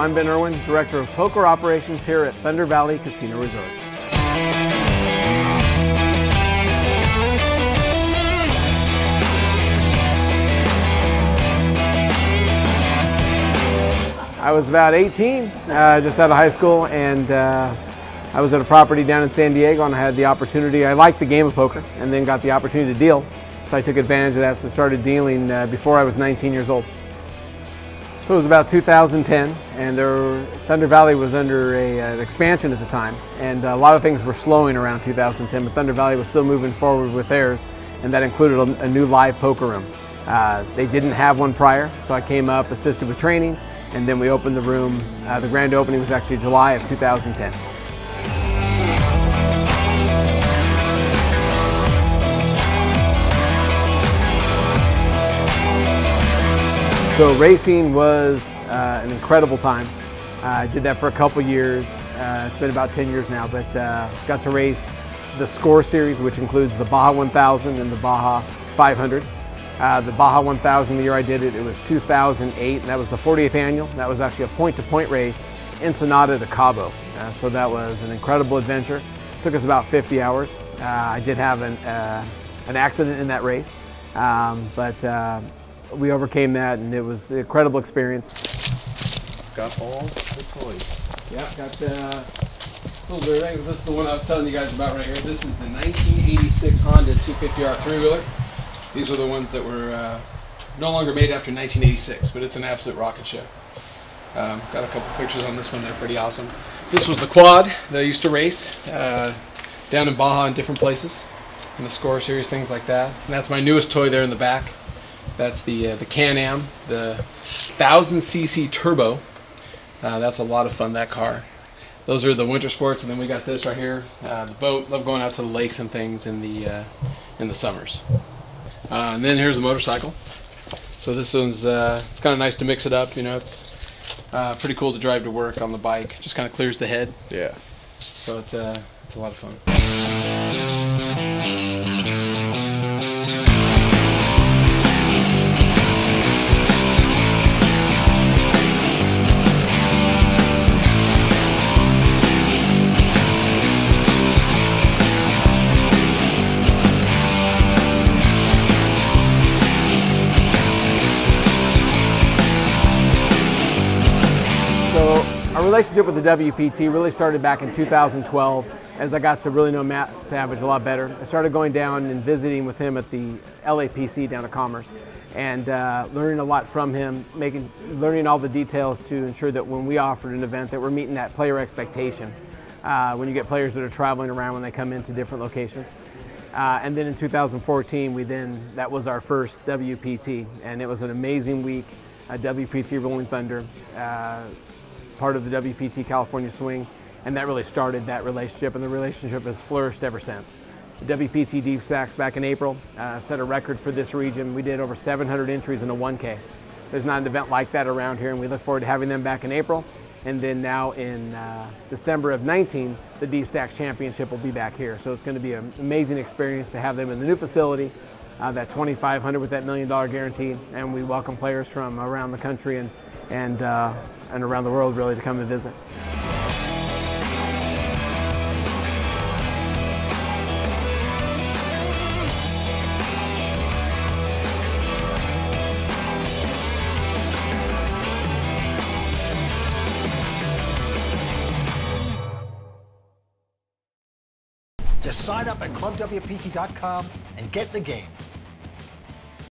I'm Erwin, Director of Poker Operations here at Thunder Valley Casino Resort. I was about 18, just out of high school, and I was at a property down in San Diego, and I had the opportunity. I liked the game of poker and then got the opportunity to deal. So I took advantage of that, so started dealing before I was 19 years old. So it was about 2010, and Thunder Valley was under an expansion at the time, and a lot of things were slowing around 2010, but Thunder Valley was still moving forward with theirs, and that included a new live poker room. They didn't have one prior, so I came up, assisted with training, and then we opened the room. The grand opening was actually July of 2010. So racing was an incredible time. I did that for a couple years. It's been about 10 years now, but got to race the Score Series, which includes the Baja 1000 and the Baja 500. The Baja 1000, the year I did it, it was 2008, and that was the 40th annual. That was actually a point-to-point race, Ensenada to Cabo. So that was an incredible adventure. It took us about 50 hours. I did have an accident in that race, but we overcame that, and it was an incredible experience. Got all the toys. Yeah, got little everything. This is the one I was telling you guys about right here. This is the 1986 Honda 250R three-wheeler. These were the ones that were no longer made after 1986, but it's an absolute rocket ship. Got a couple pictures on this one. They're pretty awesome. This was the quad that I used to race down in Baja in different places, in the Score Series, things like that. And that's my newest toy there in the back. That's the Can-Am, the 1000cc Turbo. That's a lot of fun, that car. Those are the winter sports, and then we got this right here, the boat. Love going out to the lakes and things in the summers. And then here's the motorcycle. So this one's it's kind of nice to mix it up. You know, it's pretty cool to drive to work on the bike. Just kind of clears the head. Yeah. So it's a lot of fun. Our relationship with the WPT really started back in 2012 as I got to really know Matt Savage a lot better. I started going down and visiting with him at the LAPC down at Commerce, and learning a lot from him, learning all the details to ensure that when we offered an event that we're meeting that player expectation when you get players that are traveling around when they come into different locations. And then in 2014, that was our first WPT, and it was an amazing week. WPT Rolling Thunder, part of the WPT California Swing, and that really started that relationship, and the relationship has flourished ever since. The WPTDeepStacks back in April set a record for this region. We did over 700 entries in a 1K. There's not an event like that around here, and we look forward to having them back in April. And then now in December of 19, the DeepStacks Championship will be back here. So it's going to be an amazing experience to have them in the new facility, that 2,500 with that $1 million guarantee, and we welcome players from around the country and around the world really to come and visit. Just sign up at ClubWPT.com and get the game.